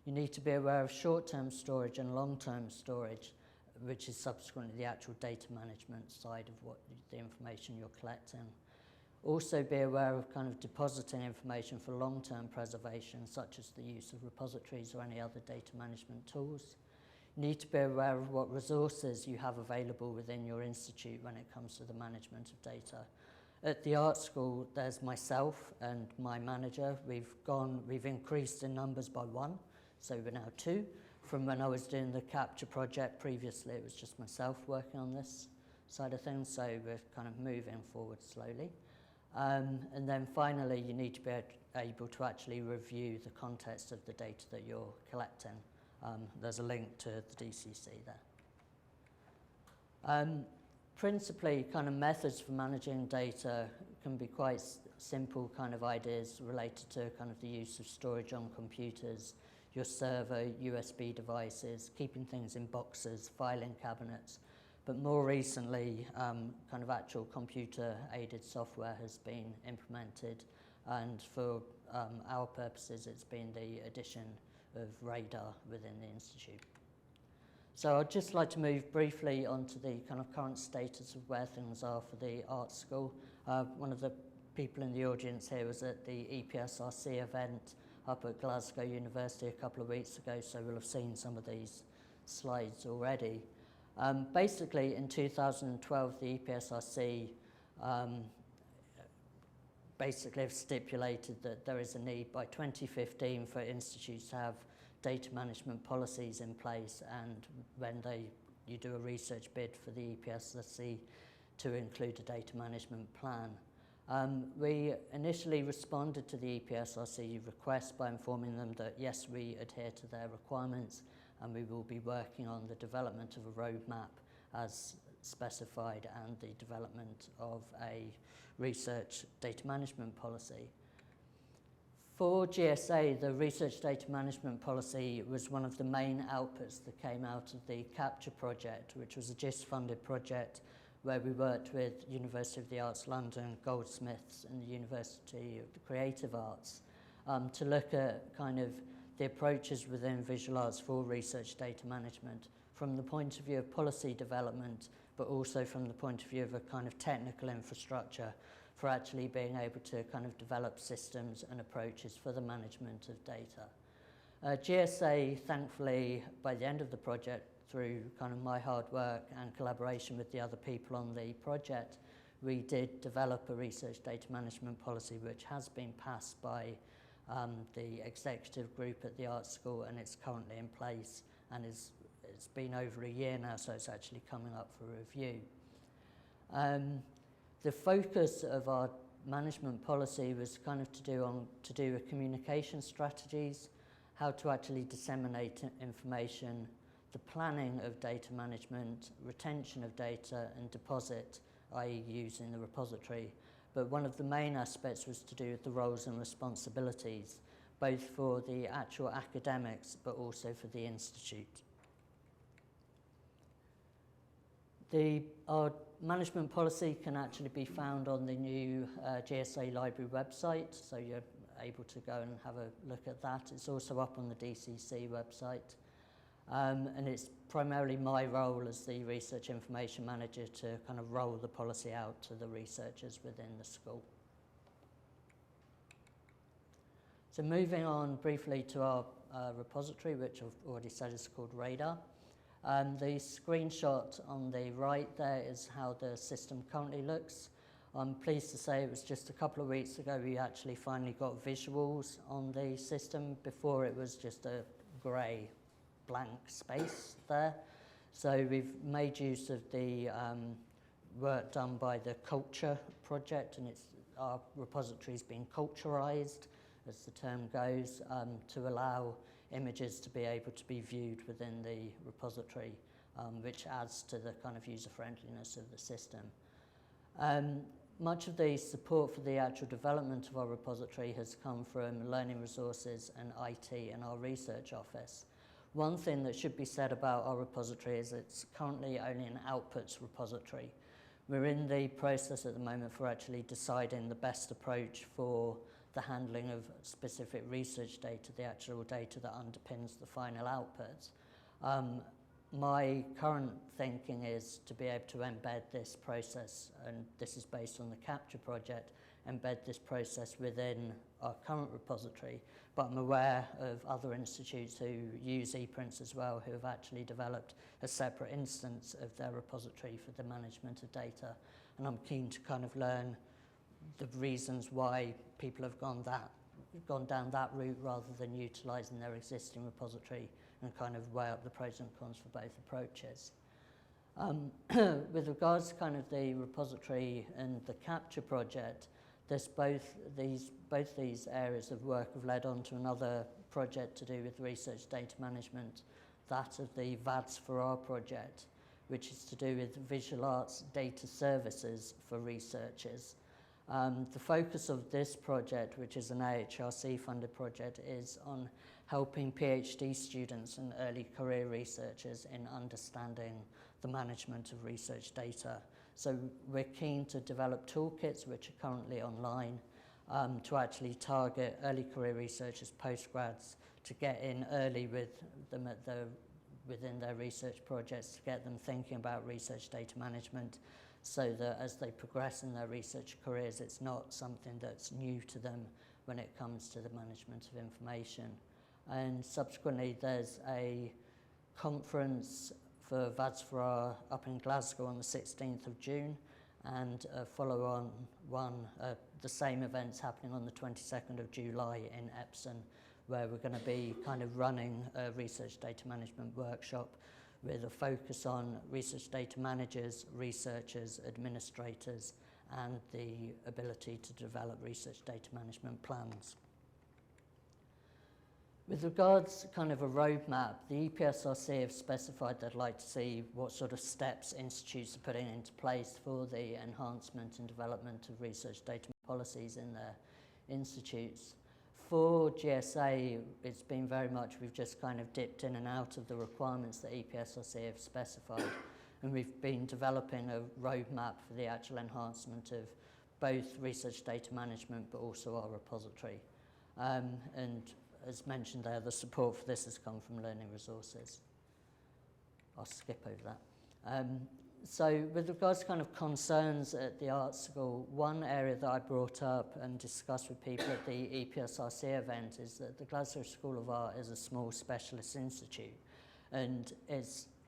You need to be aware of short-term storage and long-term storage, which is subsequently the actual data management side of what the information you're collecting. Also be aware of kind of depositing information for long-term preservation, such as the use of repositories or any other data management tools. You need to be aware of what resources you have available within your institute when it comes to the management of data. At the art school, there's myself and my manager. We've increased in numbers by 1, so we're now 2. From when I was doing the capture project previously, it was just myself working on this side of things, so we're kind of moving forward slowly. And then finally, you need to be able to actually review the context of the data that you're collecting. There's a link to the DCC there. Principally, kind of methods for managing data can be quite simple kind of ideas related to kind of the use of storage on computers, your server, USB devices, keeping things in boxes, filing cabinets. But more recently, kind of actual computer-aided software has been implemented, and for our purposes, it's been the addition of radar within the institute. So I'd just like to move briefly onto the kind of current status of where things are for the art school. One of the people in the audience here was at the EPSRC event up at Glasgow University a couple of weeks ago, so we'll have seen some of these slides already. Basically, in 2012, the EPSRC basically have stipulated that there is a need by 2015 for institutes to have data management policies in place, and when you do a research bid for the EPSRC to include a data management plan. We initially responded to the EPSRC request by informing them that yes, we adhere to their requirements and we will be working on the development of a roadmap as specified and the development of a research data management policy. For GSA, the research data management policy was one of the main outputs that came out of the Capture project, which was a GIST-funded project where we worked with University of the Arts London, Goldsmiths and the University of the Creative Arts to look at kind of the approaches within visual arts for research data management from the point of view of policy development, but also from the point of view of a kind of technical infrastructure for actually being able to kind of develop systems and approaches for the management of data. GSA, thankfully, by the end of the project, through kind of my hard work and collaboration with the other people on the project, we did develop a research data management policy which has been passed by the executive group at the art school, and it's currently in place, and it's been over a year now, so it's actually coming up for review. The focus of our management policy was kind of to do with communication strategies, how to actually disseminate information, the planning of data management, retention of data and deposit, i.e. using the repository. But one of the main aspects was to do with the roles and responsibilities, both for the actual academics but also for the institute. Our management policy can actually be found on the new GSA library website, so you're able to go and have a look at that. It's also up on the DCC website. And it's primarily my role as the research information manager to kind of roll the policy out to the researchers within the school. So moving on briefly to our repository, which I've already said is called Radar. The screenshot on the right there is how the system currently looks. I'm pleased to say it was just a couple of weeks ago we actually finally got visuals on the system. Before it was just a grey blank space there. So we've made use of the work done by the Culture project, and our repository's been culturized, as the term goes, to allow images to be able to be viewed within the repository, which adds to the kind of user-friendliness of the system. Much of the support for the actual development of our repository has come from learning resources and IT in our research office. One thing that should be said about our repository is it's currently only an outputs repository. We're in the process at the moment for actually deciding the best approach for the handling of specific research data, the actual data that underpins the final outputs. My current thinking is to be able to embed this process, and this is based on the Capture project, embed this process within our current repository, but I'm aware of other institutes who use ePrints as well, who have actually developed a separate instance of their repository for the management of data, and I'm keen to kind of learn the reasons why people have gone down that route rather than utilising their existing repository, and kind of weigh up the pros and cons for both approaches. With regards to kind of the repository and the Capture project, both these areas of work have led on to another project to do with research data management, that of the VADS for R project, which is to do with visual arts data services for researchers. The focus of this project, which is an AHRC funded project, is on helping PhD students and early career researchers in understanding the management of research data. So we're keen to develop toolkits which are currently online to actually target early career researchers, postgrads, to get in early with them within their research projects, to get them thinking about research data management, so that as they progress in their research careers, it's not something that's new to them when it comes to the management of information. And subsequently, there's a conference for VADS for R up in Glasgow on the 16th of June, and a follow-on one, the same event's happening on the 22nd of July in Epsom, where we're going to be kind of running a research data management workshop with a focus on research data managers, researchers, administrators, and the ability to develop research data management plans. With regards to kind of a roadmap, the EPSRC have specified they'd like to see what sort of steps institutes are putting into place for the enhancement and development of research data policies in their institutes. For GSA, it's been very much, we've just kind of dipped in and out of the requirements that EPSRC have specified, and we've been developing a roadmap for the actual enhancement of both research data management but also our repository. And as mentioned there, the support for this has come from learning resources. I'll skip over that. So with regards to kind of concerns at the art school, one area that I brought up and discussed with people at the EPSRC event is that the Glasgow School of Art is a small specialist institute, and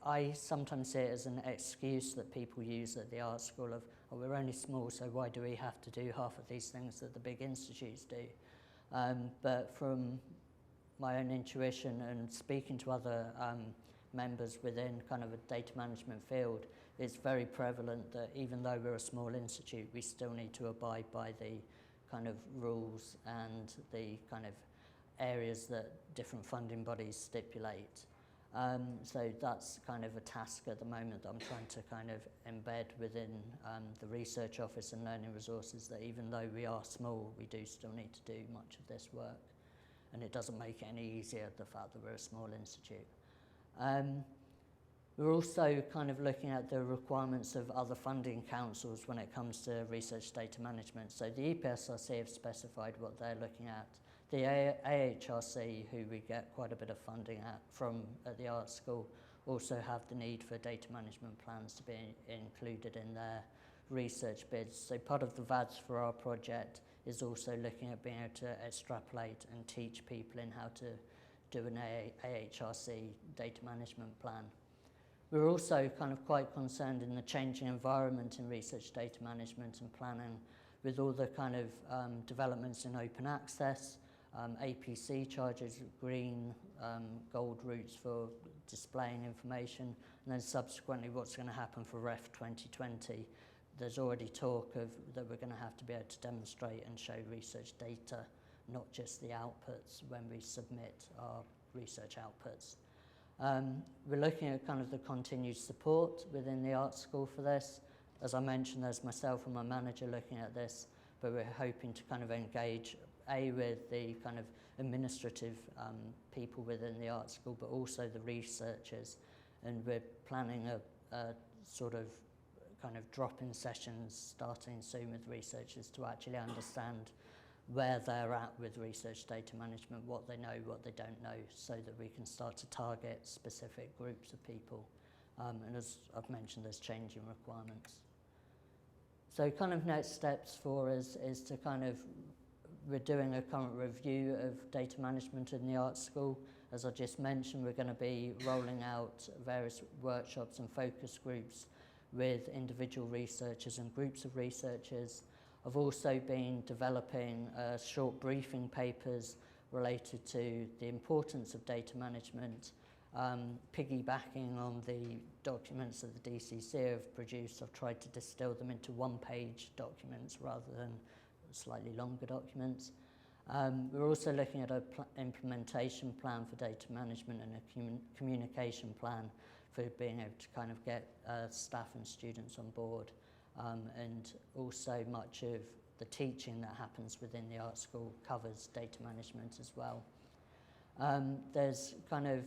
I sometimes see it as an excuse that people use at the art school of, oh, we're only small, so why do we have to do half of these things that the big institutes do? But from my own intuition and speaking to other members within kind of a data management field, it's very prevalent that even though we're a small institute, we still need to abide by the kind of rules and the kind of areas that different funding bodies stipulate. So that's kind of a task at the moment that I'm trying to kind of embed within the research office and learning resources, that even though we are small, we do still need to do much of this work. And it doesn't make it any easier, the fact that we're a small institute. We're also kind of looking at the requirements of other funding councils when it comes to research data management. So the EPSRC have specified what they're looking at. The AHRC, who we get quite a bit of funding from at the art school, also have the need for data management plans to be included in their research bids. So part of the VADS for our project is also looking at being able to extrapolate and teach people in how to do an AHRC data management plan. We're also kind of quite concerned in the changing environment in research data management and planning with all the kind of developments in open access, APC charges, green, gold routes for displaying information, and then subsequently what's going to happen for REF 2020. There's already talk of that we're going to have to be able to demonstrate and show research data, not just the outputs when we submit our research outputs. We're looking at kind of the continued support within the art school for this. As I mentioned, there's myself and my manager looking at this, but we're hoping to kind of engage with the kind of administrative people within the art school, but also the researchers. And we're planning a sort of kind of drop-in sessions starting soon with researchers to actually understand where they're at with research data management, what they know, what they don't know, so that we can start to target specific groups of people. And as I've mentioned, there's changing requirements. So kind of next steps for us is to kind of, we're doing a current review of data management in the art school. As I just mentioned, we're going to be rolling out various workshops and focus groups with individual researchers and groups of researchers. I've also been developing short briefing papers related to the importance of data management, piggybacking on the documents that the DCC have produced. I've tried to distill them into one-page documents rather than slightly longer documents. We're also looking at an implementation plan for data management and a communication plan for being able to kind of get staff and students on board. And also much of the teaching that happens within the art school covers data management as well. There's kind of,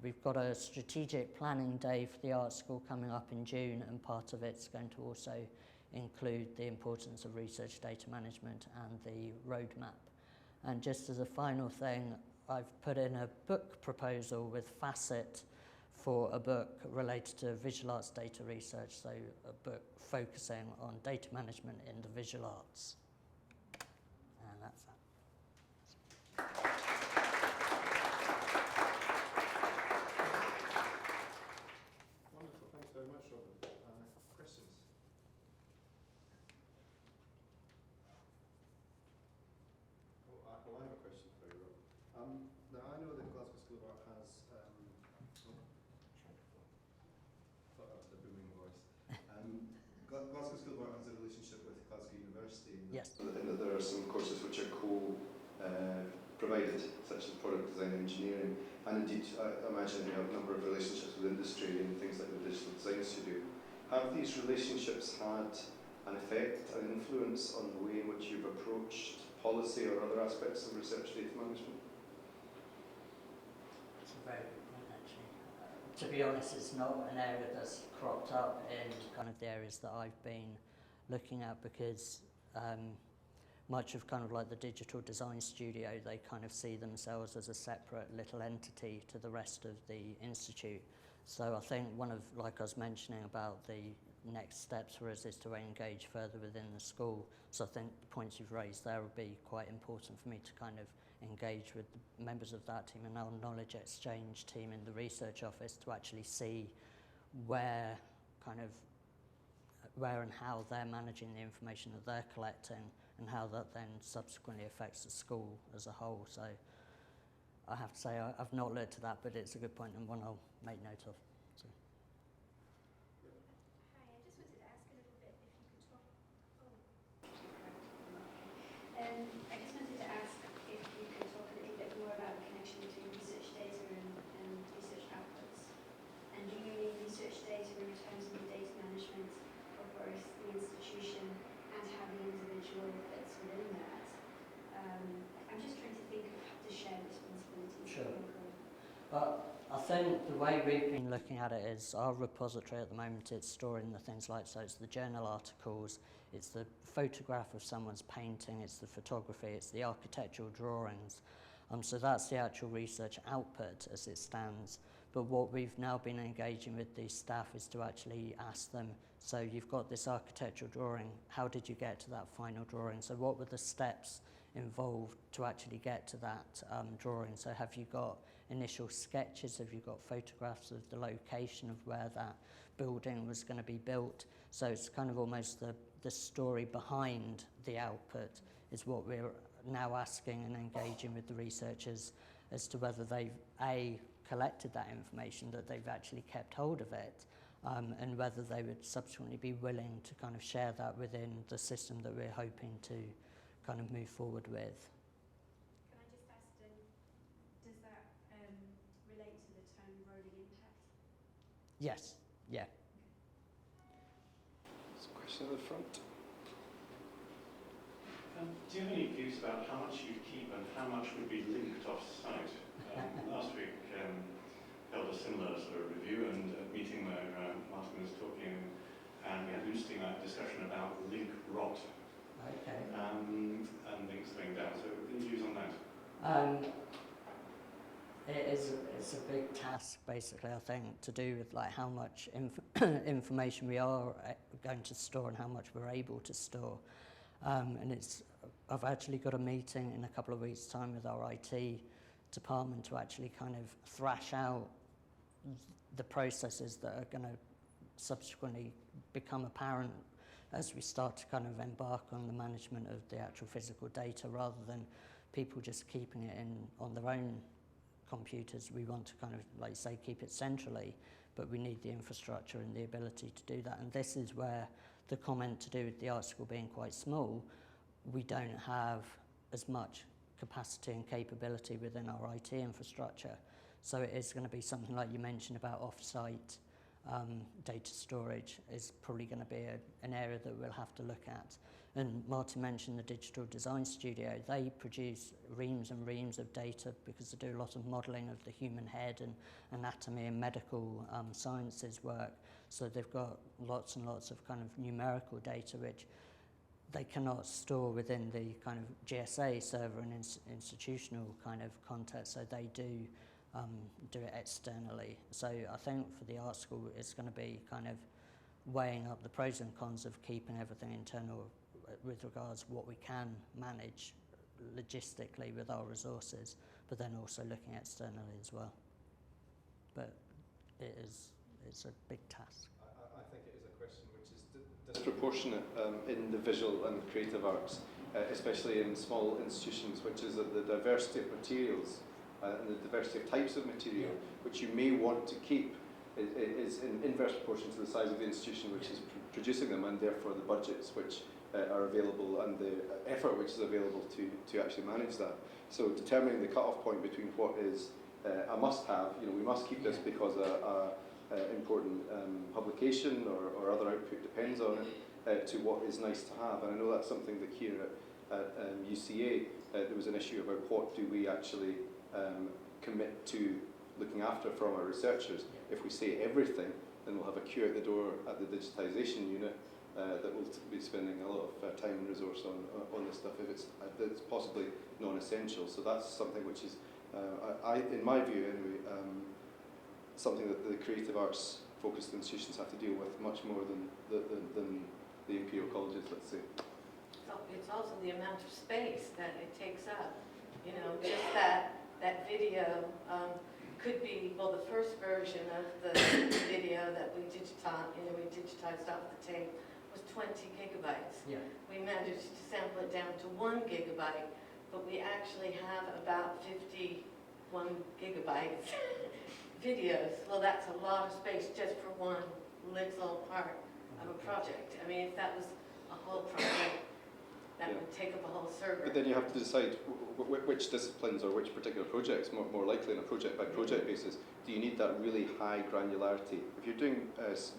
we've got a strategic planning day for the art school coming up in June, and part of it's going to also include the importance of research data management and the roadmap. And just as a final thing, I've put in a book proposal with Facet for a book related to visual arts data research, so a book focusing on data management in the visual arts. And that's that. Wonderful, thanks very much, Robin. Questions? Well, I have a question for you, Robin. Now, I know that Glasgow School of Art has thought that was a booming voice. Glasgow School of Art has a relationship with Glasgow University. Yes. And that there are some courses which are provided, such as product design engineering, and indeed, I imagine you have a number of relationships with industry and things like the Digital Design Studio. Have these relationships had an effect, an influence on the way in which you've approached policy or other aspects of research data management? It's a very good point, actually. To be honest, it's not an area that's cropped up in kind of the areas that I've been looking at, because much of kind of like the Digital Design Studio, they kind of see themselves as a separate little entity to the rest of the institute. So I think one of, like I was mentioning about the next steps for us is to engage further within the school. So I think the points you've raised there would be quite important for me to kind of engage with the members of that team and our knowledge exchange team in the research office to actually see where and how they're managing the information that they're collecting and how that then subsequently affects the school as a whole. So I have to say I've not looked at that, but it's a good point and one I'll make note of. So. Hi, I just wanted to ask a little bit if you could talk. I just wanted to ask if you could talk a little bit more about the connection between research data and research outputs. And do you mean research data in terms of the data management of both the institution and how the individual fits within that? I'm just trying to think of the shared responsibilities. Sure. I think the way we've been looking at it is our repository at the moment, it's storing the things like, so it's the journal articles, it's the photograph of someone's painting, it's the photography, it's the architectural drawings. So that's the actual research output as it stands. But what we've now been engaging with the staff is to actually ask them, so you've got this architectural drawing, how did you get to that final drawing? So what were the steps involved to actually get to that drawing. So have you got initial sketches? Have you got photographs of the location of where that building was going to be built? So it's kind of almost the story behind the output is what we're now asking and engaging with the researchers as to whether they've collected that information, that they've actually kept hold of it, and whether they would subsequently be willing to kind of share that within the system that we're hoping to kind of move forward with. Can I just ask, does that relate to the term rolling impact? Yes, yeah. There's a question at the front. Do you have any views about how much you keep and how much would be linked off-site? Last week held a similar sort of review and a meeting where Martin was talking, and we had an interesting discussion about link rot. Okay. And links going down. So any views on that? It's a big task, basically, I think, to do with like how much information we are going to store and how much we're able to store. And I've actually got a meeting in a couple of weeks' time with our IT department to actually kind of thrash out the processes that are going to subsequently become apparent as we start to kind of embark on the management of the actual physical data, rather than people just keeping it on their own computers. We want to kind of, like you say, keep it centrally, but we need the infrastructure and the ability to do that. And this is where the comment to do with the art school being quite small, we don't have as much capacity and capability within our IT infrastructure. So it is going to be something like you mentioned about off-site data storage is probably going to be an area that we'll have to look at. And Martin mentioned the Digital Design Studio. They produce reams and reams of data because they do a lot of modelling of the human head and anatomy and medical sciences work. So they've got lots and lots of kind of numerical data which they cannot store within the kind of GSA server and institutional kind of context, so they do it externally. So I think for the art school it's going to be kind of weighing up the pros and cons of keeping everything internal with regards to what we can manage logistically with our resources, but then also looking externally as well. But it's a big task. I think it is a question which is disproportionate in the visual and creative arts, especially in small institutions, which is that the diversity of materials and the diversity of types of material, which you may want to keep, is in inverse proportion to the size of the institution which is producing them, and therefore the budgets which are available and the effort which is available to actually manage that. So determining the cut-off point between what is a must-have, we must keep this because important publication or other output depends on it, to what is nice to have. And I know that's something that here at UCA there was an issue about what do we actually commit to looking after from our researchers. If we say everything, then we'll have a queue at the door at the digitisation unit that will be spending a lot of time and resource on this stuff if it's possibly non-essential. So that's something which is, in my view anyway, something that the creative arts focused institutions have to deal with much more than the imperial colleges, let's say. So it's also the amount of space that it takes up. Just that video could be, well, the first version of the video that we digitized off the tape was 20 gigabytes. Yeah. We managed to sample it down to 1 gigabyte, but we actually have about 51 gigabytes videos. Well, that's a lot of space just for one little part of a project. I mean, if that was a whole project, that would take up a whole server. But then you have to decide which disciplines or which particular projects, more likely on a project-by-project basis, do you need that really high granularity? If you're doing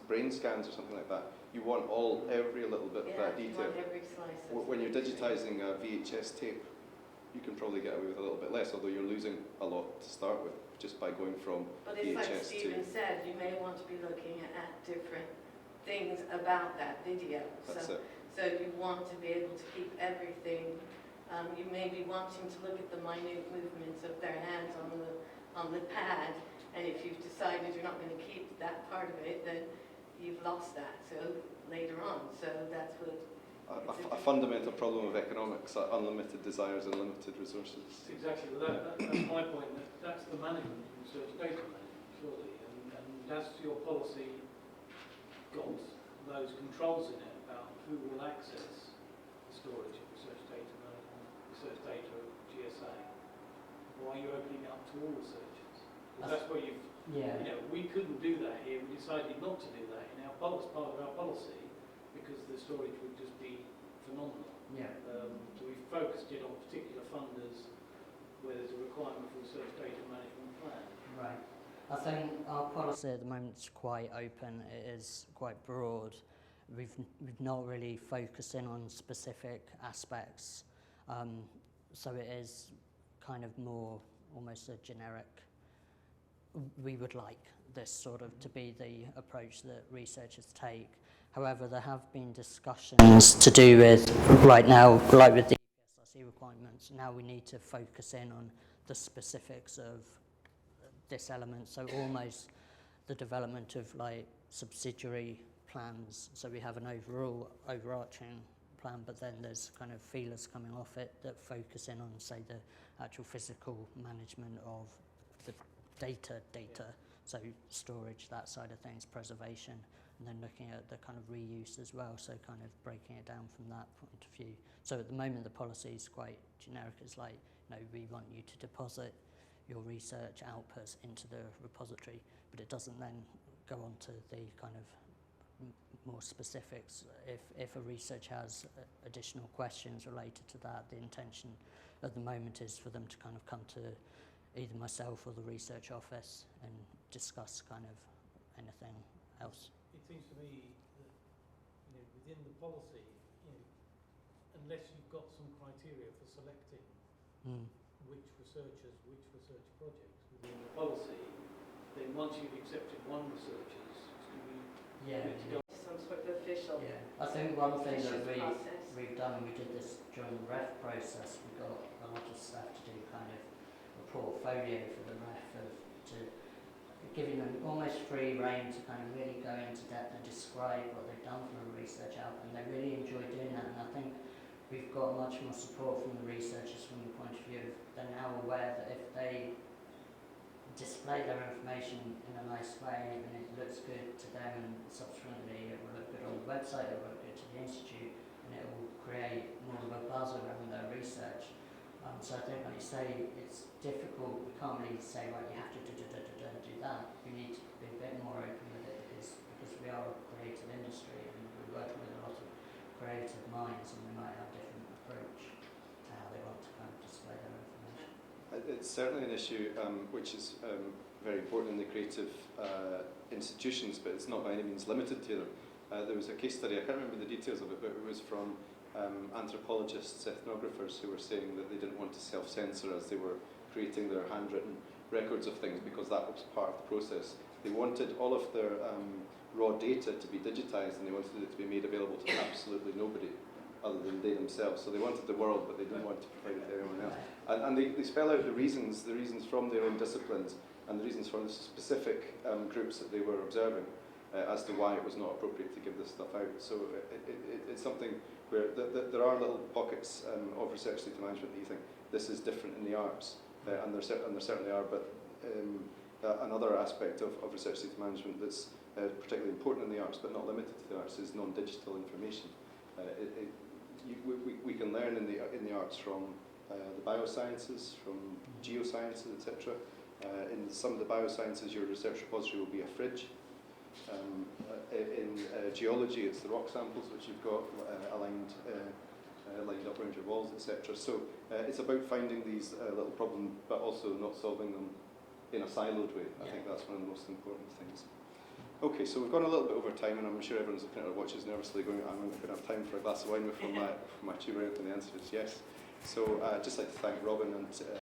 brain scans or something like that, you want every little bit of that detail. You want every slice of When you're digitizing a VHS tape, you can probably get away with a little bit less, although you're losing a lot to start with, just by going from But it's like VHS Steven to... said, you may want to be looking at different things about that video. That's it. So you want to be able to keep everything. You may be wanting to look at the minute movements of their hands on the pad, and if you've decided you're not going to keep that part of it, then you've lost that. So later on, so that's what a fundamental problem of economics, unlimited desires and limited resources. Exactly, well that's my point, that's the management, research data management, surely, and has your policy got those controls in it about who will access the storage of research data management, research data of GSA? Why are you opening it up to all researchers? Because that's where you've, we couldn't do that here, we decided not to do that in our policy, part of our policy, because the storage would just be phenomenal. Yeah. So we focused it on particular funders where there's a requirement for research data management plan. Right. I think our policy at the moment is quite open. It is quite broad. We've not really focused in on specific aspects. So it is kind of more almost a generic. We would like this sort of to be the approach that researchers take. However, there have been discussions to do with, right now, like with the EPSRC requirements, now we need to focus in on the specifics of this element, so almost the development of like subsidiary plans. So we have an overarching plan, but then there's kind of feelers coming off it that focus in on, say, the actual physical management of the data, so storage, that side of things, preservation, and then looking at the kind of reuse as well, so kind of breaking it down from that point of view. So at the moment the policy is quite generic. It's like, we want you to deposit your research outputs into the repository, but it doesn't then go on to the kind of more specifics. If a research has additional questions related to that, the intention at the moment is for them to kind of come to either myself or the research office and discuss kind of anything else. It seems to me that within the policy, unless you've got some criteria for selecting which research projects within the policy, then once you've accepted one researcher, it's going to be Some sort of official. Yeah, I think one thing that process. we've done, and we did this during the REF process, we got a lot of staff to do kind of a portfolio for the REF to giving them almost free rein to kind of really go into depth and describe what they've done from a research output, and they really enjoy doing that. And I think we've got much more support from the researchers from the point of view of they're now aware that if they display their information in a nice way and it looks good to them, and subsequently it will look good on the website, it will look good to the institute, and it will create more of a buzz around their research. So I think, like you say, it's difficult. We can't really say, right, you have to do that. We need to be a bit more open with it because we are a creative industry and we're working with a lot of creative minds, and we might have a different approach to how they want to kind of display their information. It's certainly an issue which is very important in the creative institutions, but it's not by any means limited to them. There was a case study, I can't remember the details of it, but it was from anthropologists, ethnographers who were saying that they didn't want to self-censor as they were creating their handwritten records of things, because that was part of the process. They wanted all of their raw data to be digitised, and they wanted it to be made available to absolutely nobody other than they themselves. So they wanted the world, but they didn't want to provide it to anyone else. And they spell out the reasons from their own disciplines and the reasons from the specific groups that they were observing as to why it was not appropriate to give this stuff out. So it's something where there are little pockets of research data management that you think this is different in the arts, and there certainly are, but another aspect of research data management that's particularly important in the arts but not limited to the arts is non-digital information. We can learn in the arts from the biosciences, from geosciences, etc. In some of the biosciences, your research repository will be a fridge. In geology, it's the rock samples which you've got lined up around your walls, etc. So it's about finding these little problems, but also not solving them in a siloed way. I think that's one of the most important things. Okay, so we've gone a little bit over time, and I'm sure everyone's looking at their watches nervously going, I'm going to have time for a glass of wine before my tuber out, and the answer is yes. So I'd just like to thank Robin and